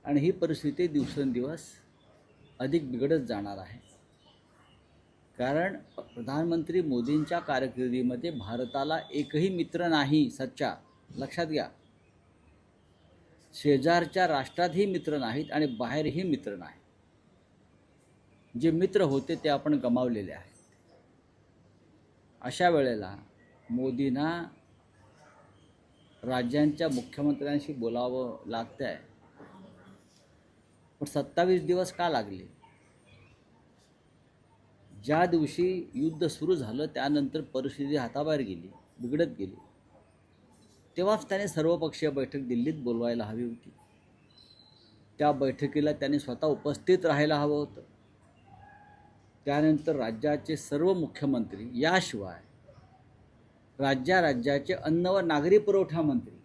आणि ही परिस्थिती दिवसेंदिवस अधिक बिघडत जाणार आहे. कारण प्रधानमंत्री मोदींच्या कारकिर्दीमध्ये भारताला एकही मित्र नाही सच्चा, लक्षात घ्या. शेजारच्या राष्ट्रातही मित्र नाहीत आणि बाहेरही मित्र नाही. जे मित्र होते ते आपण गमावलेले आहेत. अशा वेळेला मोदींना राज्यांच्या मुख्यमंत्र्यांशी बोलावं लागतं आहे. पण 27 दिवस का लागले? ज्या दिवशी युद्ध सुरू झालं त्यानंतर परिस्थिती हाताबाहेर गेली, बिघडत गेली, तेव्हाच त्याने सर्वपक्षीय बैठक दिल्लीत बोलवायला हवी होती. त्या बैठकीला त्याने स्वतः उपस्थित राहायला हवं होतं. त्यानंतर राज्याचे सर्व मुख्यमंत्री, याशिवाय राज्याचे अन्न व नागरी पुरवठा मंत्री,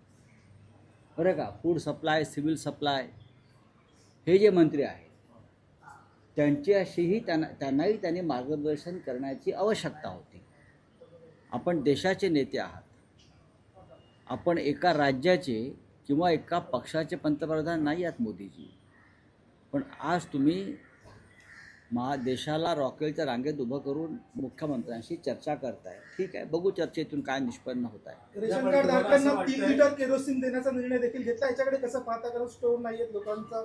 बरं का, फूड सप्लाय, सिव्हिल सप्लाय, हे जे मंत्री आहेत त्यांच्याशीही त्यांनाही त्यांनी मार्गदर्शन करण्याची आवश्यकता होती. आपण देशाचे नेते आहात. आपण एका राज्याचे किंवा एका पक्षाचे पंतप्रधान नाही आहात मोदीजी. पण आज तुम्ही देशाला रॉकेलच्या रांगेत उभं करून मुख्यमंत्र्यांशी चर्चा करताय. ठीक आहे, बघू चर्चेतून काय निष्पन्न होत आहे. रेशन कार्ड धारकांना 3 लिटर केरोसिन देण्याचा निर्णय देखील घेतला. याच्याकडे कसं पाहता? कारण स्टोर नाहीयेत, लोकांचा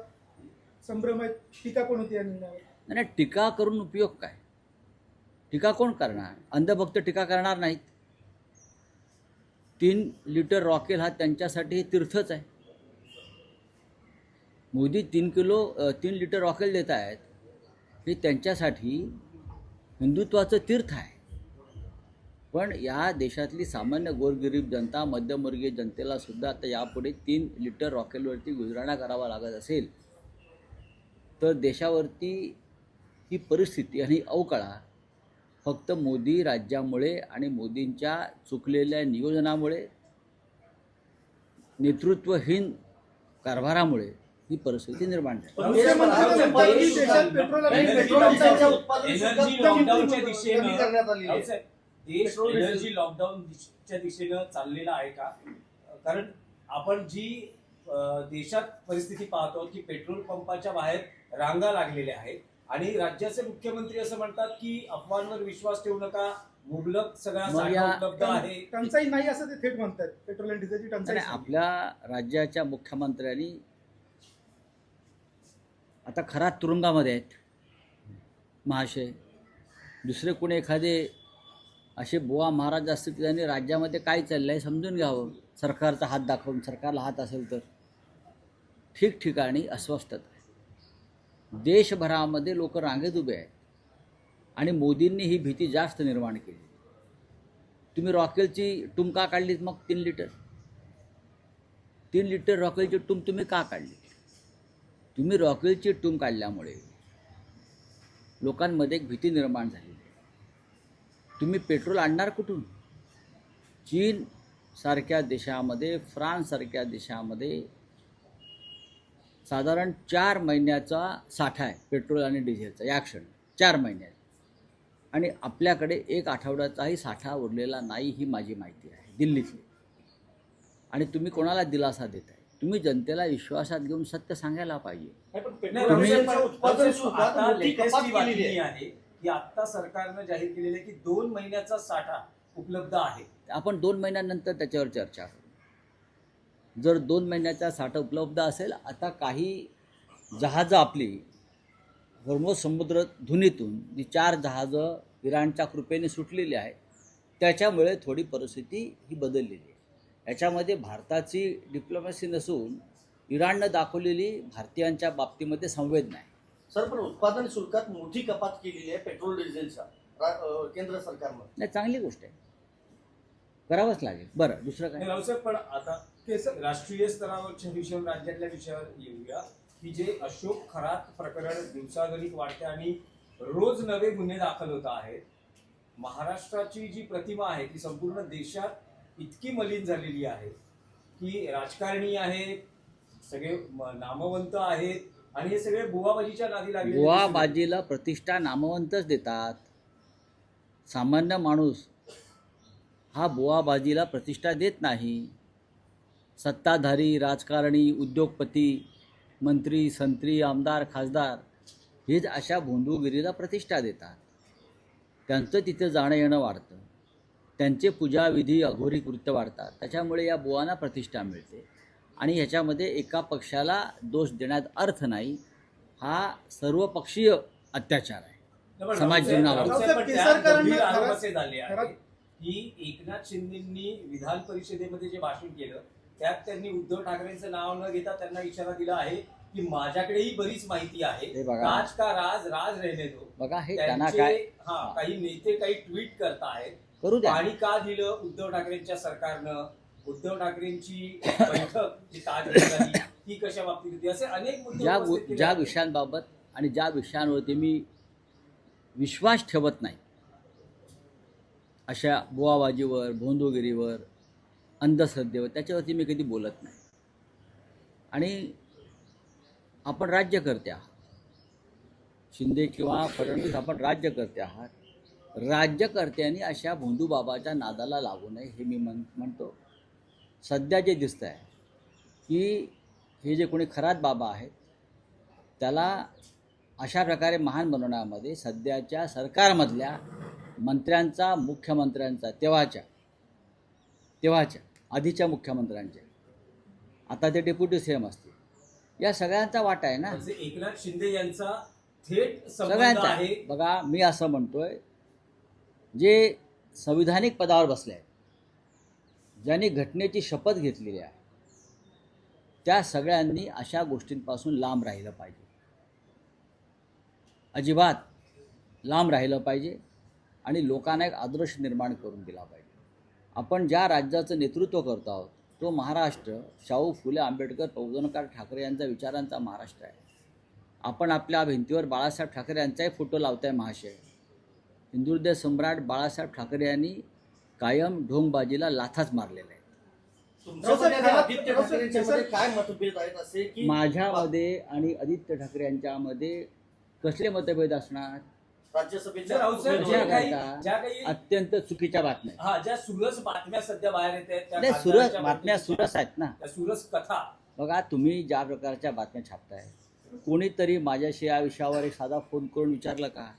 संभ्रम आहे. टीका पण होती या निर्णयावर. नाही, टीका करून उपयोग काय? टीका कोण करणार? अंधभक्त टीका करणार नाहीत. 3 लिटर रॉकेल हा त्यांच्यासाठी तीर्थच आहे. मोदी 3 लिटर रॉकेल देत आहेत, हे त्यांच्यासाठी हिंदुत्वाचं तीर्थ आहे. पण या देशातली सामान्य गोरगरीब जनता, मध्यमवर्गीय जनतेला सुद्धा आता यापुढे 3 लिटर रॉकेलवरती गुजराणा करावा लागत असेल तर देशावरती ही परिस्थिती आणि अवकळा फक्त मोदी राज्यामुळे आणि मोदींच्या चुकलेल्या नियोजनामुळे, नेतृत्वहीन कारभारामुळे ही परिस्थिती निर्माण झाली. एनर्जी लॉकडाऊनच्या दिशेनं चाललेला आहे का? कारण आपण जी देशात परिस्थिती पाहतो की पेट्रोल पंपाच्या बाहेर रांगा लागलेल्या आहेत आणि राज्याचे मुख्यमंत्री असं म्हणतात की अफवांवर विश्वास ठेवू नका, मुबलक सगळा साठा उपलब्ध आहे. टंचाई नाही असं ते थेट म्हणतात. पेट्रोल आणि डिझेलची टंचाई. आपल्या राज्याच्या मुख्यमंत्र्यांनी आता खरा तुरुंगामध्ये आहेत महाशय. दुसरे कोणी एखादे असे बुवा महाराज असतील की त्यांनी राज्यामध्ये काय चाललं आहे समजून घ्यावं. सरकारचा हात दाखवून, सरकारला हात असेल तर. ठिकठिकाणी अस्वस्थता आहे. देशभरामध्ये लोक रांगेत उभे आहेत आणि मोदींनी ही भीती जास्त निर्माण केली. तुम्ही रॉकेलची टूम का काढलीत मग? 3 लिटर रॉकेलची टूम तुम्ही का काढली? तुम्ही रॉकेलची टूम काढल्यामुळे लोकांमध्ये एक भीती निर्माण झालेली आहे. तुम्ही पेट्रोल आणणार कुठून? चीन सारख्या देशामध्ये, फ्रान्स सारख्या देशामध्ये साधारण 4 महिन्याचा साठा आहे पेट्रोल आणि डिझेलचा या क्षणी, 4 महिन्यात. आणि आपल्याकडे 1 आठवड्याचाही साठा उरलेला नाही, ही माझी माहिती आहे दिल्लीतली. आणि तुम्ही कोणाला दिलासा देताय? तुम्ही जनतेला विश्वासात घेऊन सत्य सांगायला पाहिजे. आता सरकारनं जाहीर केलेलं आहे की 2 महिन्याचा साठा उपलब्ध आहे. आपण 2 महिन्यानंतर त्याच्यावर चर्चा करू. जर 2 महिन्याचा साठा उपलब्ध असेल, आता काही जहाजं आपली हॉर्मुझ समुद्र धुनीतून जी 4 जहाजं इराणच्या कृपेने सुटलेली आहे, त्याच्यामुळे थोडी परिस्थिती ही बदललेली आहे. याच्यामध्ये भारताची डिप्लोमॅसी नसून इराणनं दाखवलेली भारतीयांच्या बाबतीमध्ये संवेदना आहे. सर, पण उत्पादन शुल्कात मोठी कपात केलेली आहे पेट्रोल डिझेलच्या केंद्र सरकारनं. नाही, चांगली गोष्ट आहे, करावंच लागेल. बरं, दुसरं काय? पण आता राष्ट्रीय स्तरावरच्या विषयावर, राज्यातल्या विषयावर येऊया की जे अशोक खरात प्रकरण दिवसागणिक वाढते आणि रोज नवे गुन्हे दाखल होत आहेत. महाराष्ट्राची जी प्रतिमा आहे ती संपूर्ण देशात इतकी मलिन झालेली आहे की राजकारणी आहेत, सगळे नामवंत आहेत आणि हे सगळे बुवाबाजीच्या नादी लागले. बुवाबाजीला प्रतिष्ठा नामवंतच देतात. सामान्य माणूस हा बुवाबाजीला प्रतिष्ठा देत नाही. सत्ताधारी, राजकारणी, उद्योगपती मंत्री संत्री आमदार खासदार हेच अशा भोंदूगिरीला प्रतिष्ठा देतात. त्यांचं तिथे जाणं येणं वाढतं, त्यांचे पूजाविधी अघोरी कृत्य वाढतात. त्याच्यामुळे या बुवांना प्रतिष्ठा मिळते आणि ह्याच्यामध्ये एका पक्षाला दोष देण्यात अर्थ नाही. हा सर्वपक्षीय अत्याचार आहे पण समाज जीवनावर. राऊतसाहेब, पण त्या केसरकरांना गंभीर आरोप खरंच- असे झाले आहेत खरंच- की एकनाथ शिंदेंनी विधान परिषदेमध्ये जे भाषण केलं त्यात त्यांनी उद्धव ठाकरेंचं नाव न घेता त्यांना इशारा दिला आहे की माझ्याकडेही बरीच माहिती आहे. हे बघा. राज का राज राज रहने दो. बघा हे त्यांना त्यांचे काय काही नेते काही ट्विट करतायत. करू द्या. पाणी का दिलं उद्धव ठाकरेंच्या सरकारनं, उद्धव ठाकरेंची बैठक जी ताजमध्ये झाली ती कशा बाबतीत होती, असे अनेक मुद्दे उपस्थित केले ज्या आहेत. विषयांबाबत आणि ज्या विषयांवरती मी विश्वास ठेवत नाही अशा बुवाबाजीवर भोंदूगिरीवर अंधश्रद्धेवर त्याच्यावरती मी कधी बोलत नाही. आणि आपण राज्यकर्ते आहात, शिंदे किंवा फडणवीस आपण राज्यकर्ते आहात. राज्यकर्त्यांनी अशा भोंदूबाबाच्या नादाला लागू नये हे मी म्हणतो. सध्या जे दिसतं आहे की हे जे कोणी खरात बाबा आहेत त्याला अशा प्रकारे महान बनवण्यामध्ये सध्याच्या सरकारमधल्या मंत्र्यांचा, मुख्यमंत्र्यांचा, तेव्हाच्या आधीच्या मुख्यमंत्र्यांच्या, आता ते डेप्युटी सीएम असतील, या सगळ्यांचा वाटा आहे ना. म्हणजे एकनाथ शिंदे यांचा थेट संबंध सगळ्यांचा आहे. बघा मी असं म्हणतोय, जे संविधानिक पदावर बसले आहेत, ज्यांनी घटनेची शपथ घेतलेली आहे, त्या सगळ्यांनी अशा गोष्टींपासून लांब राहिलं पाहिजे, अजिबात लांब राहिलं पाहिजे आणि लोकांना एक आदर्श निर्माण करून दिला पाहिजे. आपण ज्या राज्याचं नेतृत्व करतो आहोत तो महाराष्ट्र शाहू फुले आंबेडकर पवनकार ठाकरे यांचा विचारांचा महाराष्ट्र आहे. आपण आपल्या भिंतीवर बाळासाहेब ठाकरे यांचाही फोटो लावताय महाशय. हिंदुहृदय सम्राट बाळासाहेब ठाकरे यांनी कायम ढोंगबाजीला लाथाच मारलेल्या आहेत. तुमच्यामध्ये आणि राऊसाहेब, आदित्य ठाकरे यांच्यामध्ये काय मतभेद आहेत असे की माझ्यामध्ये आणि आदित्य ठाकरे यांच्यामध्ये कसले मतभेद असणार? राज्यसभेच्या राऊसाहेब, ज्या उमेदवार- काही अत्यंत चुकीच्या बातम्या. ज्या सुरस बातम्या सध्या बाहेर येत आहेत त्या नाही, खासदारांच्या सुरस बातम्या बाबतीत- सुरस आहेत ना. त्या सुरस कथा. बघा तुम्ही ज्या प्रकारच्या बातम्या छापताय, कोणीतरी माझ्याशी या विषयावर एक साधा फोन करून विचारलं का,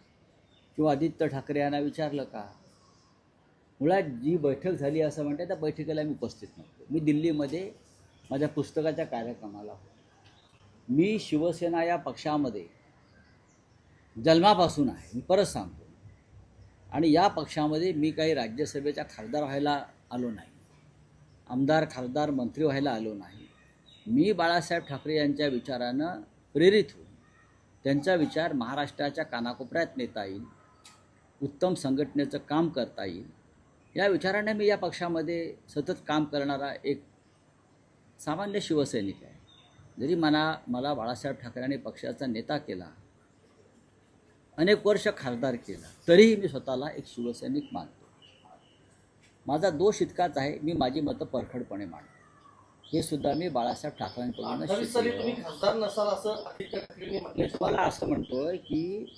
किंवा आदित्य ठाकरे यांना विचारलं का? मुळात जी बैठक झाली असं म्हणते त्या बैठकीला मी उपस्थित नव्हतो. मी दिल्लीमध्ये माझ्या पुस्तकाच्या कार्यक्रमाला होतो. मी शिवसेना या पक्षामध्ये जन्मापासून आहे, मी परत सांगतो. आणि या पक्षामध्ये मी काही राज्यसभेचा खासदार व्हायला आलो नाही, आमदार खासदार मंत्री व्हायला आलो नाही. मी बाळासाहेब ठाकरे यांच्या विचारानं प्रेरित होऊन त्यांचा विचार महाराष्ट्राच्या कानाकोपऱ्यात नेता येईल, उत्तम संघटनेचं काम करता येईल, या विचाराने मी या पक्षामध्ये सतत काम करणारा एक सामान्य शिवसैनिक आहे. जरी मला बाळासाहेब ठाकरेंनी पक्षाचा नेता केला, अनेक वर्ष खासदार केला, तरीही मी स्वतःला एक शिवसैनिक मानतो. माझा दोष इतकाच आहे, मी माझी मतं परखडपणे मांडतो. हे सुद्धा मी बाळासाहेब 28 साली ठाकरेंकडून तुम्ही खासदार नसाल असं आदित्य ठाकरेंनी म्हटलं. मला असं म्हणतोय की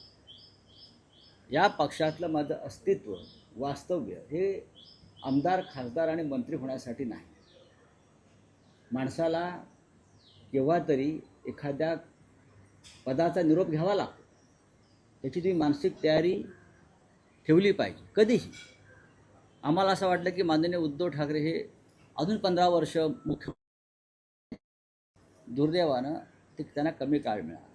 या पक्षातलं माझं अस्तित्व, वास्तव्य हे आमदार खासदार आणि मंत्री होण्यासाठी नाही. माणसाला केव्हा तरी एखाद्या पदाचा निरोप घ्यावा लागतो, त्याची तुम्ही मानसिक तयारी ठेवली पाहिजे. कधीही आम्हाला असं वाटलं की माननीय उद्धव ठाकरे हे अजून 15 वर्ष मुख्य, दुर्दैवानं ते त्यांना कमी काळ मिळाला.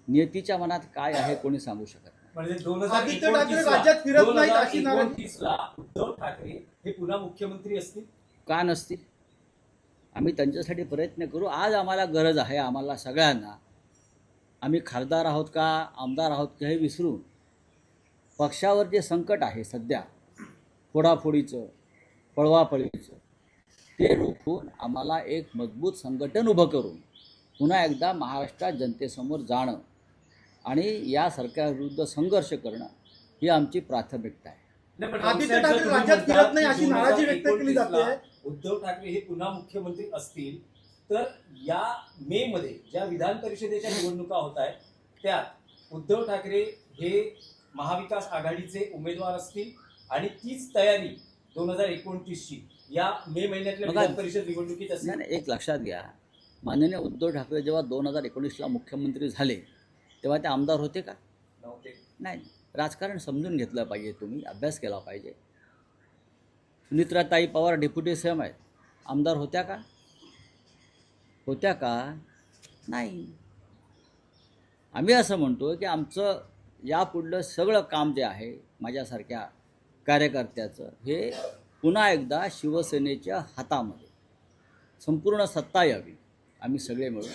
नियतीच्या मनात काय आहे कोणी सांगू शकत नाही. म्हणजे आदित्य ठाकरे राज्यात फिरत नाहीत अशी नाराजी. 2029ला उद्धव ठाकरे हे पुन्हा मुख्यमंत्री असतील. का नसतील? आम्ही त्यांच्यासाठी प्रयत्न करू. आज आम्हाला गरज आहे, आम्हाला सगळ्यांना, आम्ही खासदार आहोत का आमदार आहोत का हे विसरून पक्षावर जे संकट आहे सध्या, फोडाफोडीचं, पळवापळीचं, ते रोखून आम्हाला एक मजबूत संघटन उभं करून पुन्हा एकदा महाराष्ट्रात जनतेसमोर जाणं आणि या सरकारविरुद्ध संघर्ष करणं ही आमची प्राथमिकता आहे. नाही, पण आदित्य राऊसाहेब, ठाकरे जर तुम्ही राज्यात म्हणता फिरत नाही की अशी नाराजी व्यक्त केली 2029ला जाते. उद्धव ठाकरे हे पुन्हा मुख्यमंत्री असतील तर या मे मध्ये ज्या विधान परिषदेच्या निवडणुका होत आहेत त्यात उद्धव ठाकरे हे महाविकास आघाडीचे उमेदवार असतील आणि तीच तयारी 2029ची या मे महिन्यातल्या बघा, विधान परिषद निवडणुकीत असेल. नाही, एक लक्षात घ्या, माननीय उद्धव ठाकरे जेव्हा 2019ला मुख्यमंत्री झाले तेव्हा ते आमदार होते का? नव्हते. नाही. राजकारण समजून घेतलं पाहिजे, तुम्ही अभ्यास केला पाहिजे. सुनित्राताई पवार डेप्युटी सीएम आहेत, आमदार होत्या का? होत्या का? नाही. आम्ही असं म्हणतो की आमचं यापुढलं सगळं काम जे आहे माझ्यासारख्या कार्यकर्त्याचं, हे पुन्हा एकदा शिवसेनेच्या हातामध्ये संपूर्ण सत्ता यावी, आम्ही सगळे मिळून,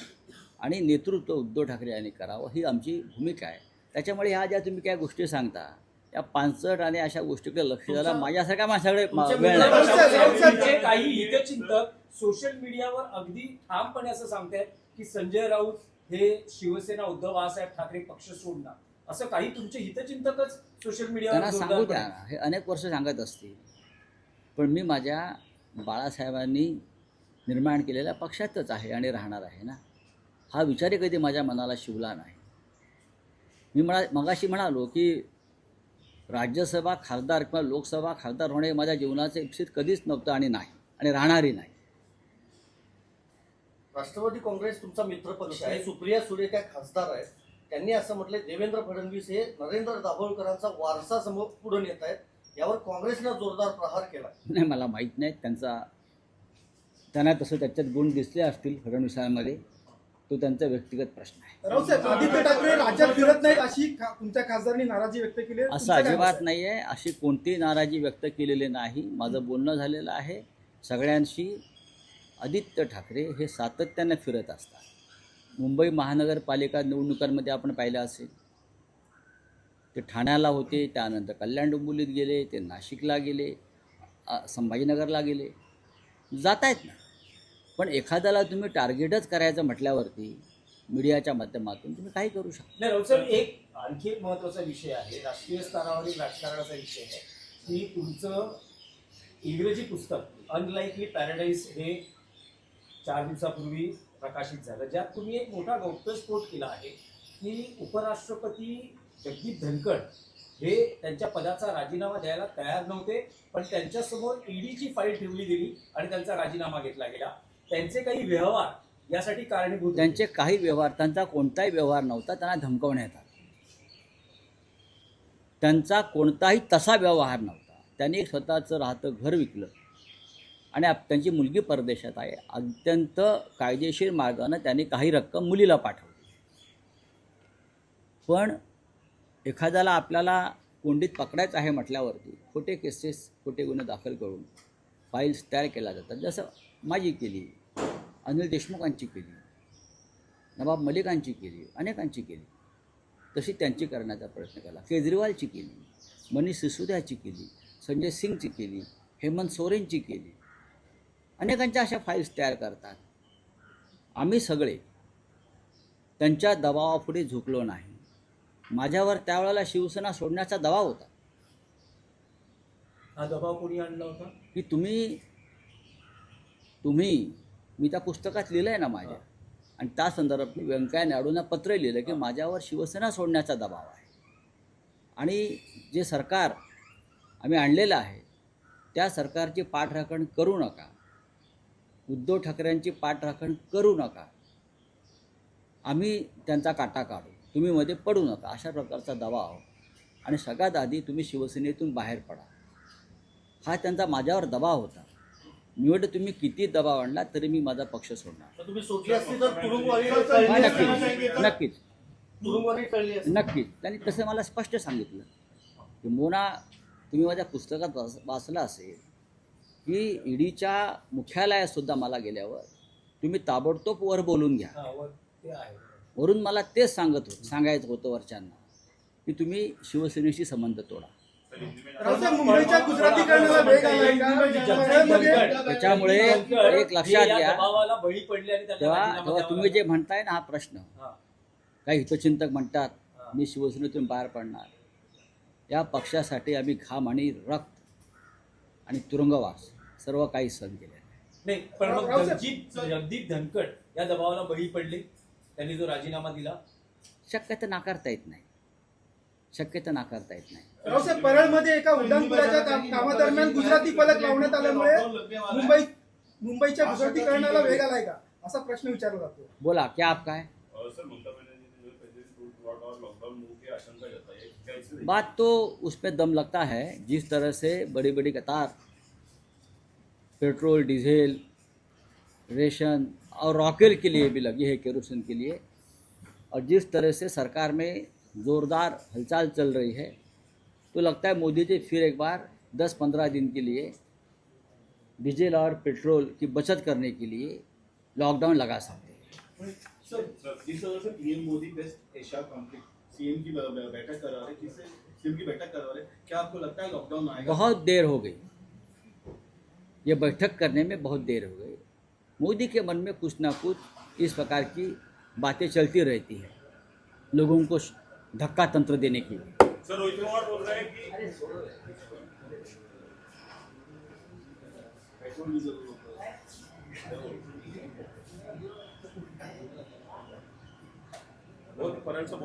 आणि नेतृत्व उद्धव ठाकरे यांनी करावं, ही आमची भूमिका आहे. त्याच्यामुळे ह्या ज्या तुम्ही काय गोष्टी सांगता त्या पानसट आणि अशा गोष्टीकडे लक्ष द्यायला माझ्यासारख्या माणसाकडे वेळ नाही. तुमचे काही हितचिंतक सोशल मीडियावर अगदी ठामपणे असं सांगतायत की संजय राऊत हे शिवसेना उद्धव बाळासाहेब ठाकरे पक्ष सोडणार, असं काही तुमचे हितचिंतकच सोशल मीडियावर त्यांना सांगू द्या ना, हे अनेक वर्ष सांगत असतील, पण मी माझ्या बाळासाहेबांनी निर्माण केलेल्या पक्षातच आहे आणि राहणार आहे ना. हा विचारही कधी माझ्या मनाला शिवला नाही. मी मगाशी म्हणालो की राज्यसभा खासदार किंवा लोकसभा खासदार होणे माझ्या जीवनाचं इप्सित कधीच नव्हतं आणि नाही, आणि राहणारही नाही. राष्ट्रवादी काँग्रेस तुमचा मित्र पक्ष आहे, सुप्रिया सुळे त्या खासदार आहेत. त्यांनी असं म्हटलंय देवेंद्र फडणवीस हे नरेंद्र दाभोळकरांचा वारसा समोर पुढे नेत आहेत, यावर काँग्रेसनं जोरदार प्रहार केला. नाही, मला माहीत नाही त्यांना तसं त्याच्यात गुण दिसले असतील फडणवीसांमध्ये, तो त्यांचा व्यक्तिगत प्रश्न आहे. रावसाहेब, आदित्य ठाकरे राज्यात फिरत नाहीत अशी तुमच्या खासदारांनी नाराजी व्यक्त केली आहे. असं अजिबात नाही आहे, अशी कोणतीही नाराजी व्यक्त केलेली नाही. माझं बोलणं झालेलं आहे सगळ्यांशी. आदित्य ठाकरे हे सातत्याने फिरत असतात. मुंबई महानगरपालिका निवडणुकांमध्ये आपण पाहिलं असेल, ते ठाण्याला होते, त्यानंतर कल्याण डोंबिवलीत गेले, ते नाशिकला गेले, संभाजीनगरला गेले, जात आहेत ना. पण एखाद्याला तुम्ही टार्गेटच करायचं म्हटल्यावरती मीडियाच्या माध्यमातून तुम्ही काही करू शकता. नाही राऊत साहेब, एक आणखी एक महत्त्वाचा विषय आहे, राष्ट्रीय स्तरावरील राजकारणाचा विषय आहे की तुमचं इंग्रजी पुस्तक अनलाइकली पॅराडाईज हे 4 दिवसापूर्वी प्रकाशित झालं, ज्यात तुम्ही एक मोठा गौप्यस्फोट केला आहे की उपराष्ट्रपती जगदीप धनखड हे त्यांच्या पदाचा राजीनामा द्यायला तयार नव्हते, पण त्यांच्यासमोर ईडीची फाईल ठेवली गेली आणि त्यांचा राजीनामा घेतला गेला. त्यांचे काही व्यवहार यासाठी कारणीभूत होते. त्यांचे काही व्यवहार, त्यांचा कोणताही व्यवहार नव्हता, त्यांना धमकवण्यात आला. त्यांचा कोणताही तसा व्यवहार नव्हता. त्यांनी स्वतःचं राहतं घर विकलं आणि त्यांची मुलगी परदेशात आहे. अत्यंत कायदेशीर मार्गानं त्यांनी काही रक्कम मुलीला पाठवली. पण एखाद्याला आपल्याला कोंडीत पकडायचं आहे म्हटल्यावरती खोटे केसेस, खोटे गुन्हे दाखल करून फाईल्स तयार केल्या जातात. जसं माझी केली, अनिल देशमुखांची केली, नवाब मलिकांची केली, अनेकांची केली, तशी त्यांची करण्याचा प्रयत्न केला. केजरीवालची केली, मनीष सिसोदियाची केली, संजय सिंगची केली, हेमंत सोरेनची केली. अनेकांच्या अशा फाईल्स तयार करतात. आम्ही सगळे त्यांच्या दबावापुढे झुकलो नाही. माझ्यावर त्यावेळेला शिवसेना सोडण्याचा दबाव होता. हा दबाव कोणी आणला होता की तुम्ही मी त्या पुस्तकात लिहिलं आहे ना माझ्या, आणि त्या संदर्भात मी व्यंकय्या नायडूंना पत्र लिहिलं की माझ्यावर शिवसेना सोडण्याचा दबाव आहे, आणि जे सरकार आम्ही आणलेलं आहे त्या सरकारची पाठराखण करू नका, उद्धव ठाकरेंची पाठराखण करू नका, आम्ही त्यांचा काटा काढू, तुम्ही मध्ये पडू नका, अशा प्रकारचा दबाव. आणि सगळ्यात आधी तुम्ही शिवसेनेतून बाहेर पडा, हा त्यांचा माझ्यावर दबाव होता. मी म्हटलं तुम्ही किती दबाव आणला तरी मी माझा पक्ष सोडणार. तुम्ही सोडली असती तर तुरुंगवारी नक्कीच तुरुंगवारी टळली असती. नक्कीच. त्यांनी तसं मला स्पष्ट सांगितलं की मोना, तुम्ही माझ्या पुस्तकात वाचलं असेल की ईडीच्या मुख्यालयातसुद्धा मला गेल्यावर तुम्ही ताबडतोब वर बोलून घ्या. ते आहे. वरून मला तेच सांगायचं होतं वरच्यांना की तुम्ही शिवसेनेशी संबंध तोडा. रावसाहेब, मुंबईच्या गुजरातीकरणाला वेग आलाय का? त्याच्यामुळे एक लक्षात घ्या, दबावाला बळी पडले आणि त्यांना राजीनामा तेव्हा द्यावा तुम्ही जे म्हणताय ना हा प्रश्न, लागला. काही हितचिंतक म्हणतात मी शिवसेनेतून बाहेर पडणार. या पक्षासाठी आम्ही घाम आणि रक्त आणि तुरुंगवास सर्व काही सहन केले. नाही, पण मग जगदीप धनखड या दबावाला बळी पडले, त्यांनी जो राजीनामा दिला. शक्यता नाकारता येत नाही. रावसाहेब, परळमध्ये एका उड्डाणपुलाच्या कामादरम्यान गुजराती फलक लावण्यात आल्यामुळे मुंबईच्या गुजरातीकरणाला वेग आलाय का? असा प्रश्न विचारला जातो. बोला क्या आपका है? सर ममता बनर्जी ने जो है पहले थोड़ा और लॉकडाउन मूव की आशंका जताई है, क्या इससे बात तो उस पर दम लगता है, जिस तरह से बड़ी बड़ी कतार पेट्रोल डीजल रेशन और रॉकेल के लिए भी लगी है, केरोसिन के लिए, और जिस तरह से सरकार में ज़ोरदार हलचल चल रही है, तो लगता है मोदी जी फिर एक बार 10-15 दिन के लिए डीजल और पेट्रोल की बचत करने के लिए लॉकडाउन लगा सकते हैं। सर जिस तरह से PM Modi West Asia conflict CM की बैठक करवा रहे, किससे सीएम की बैठक करवा रहे, क्या आपको लगता है लॉकडाउन आएगा? बहुत देर हो गई, ये बैठक करने में बहुत देर हो गई। मोदी के मन में कुछ ना कुछ इस प्रकार की बातें चलती रहती है, लोगों को धक्का तंत्र देने की। सर रोहित पवार बोल रहे हैं कि पेट्रोल भी जरूर होता है। बहुत फरार से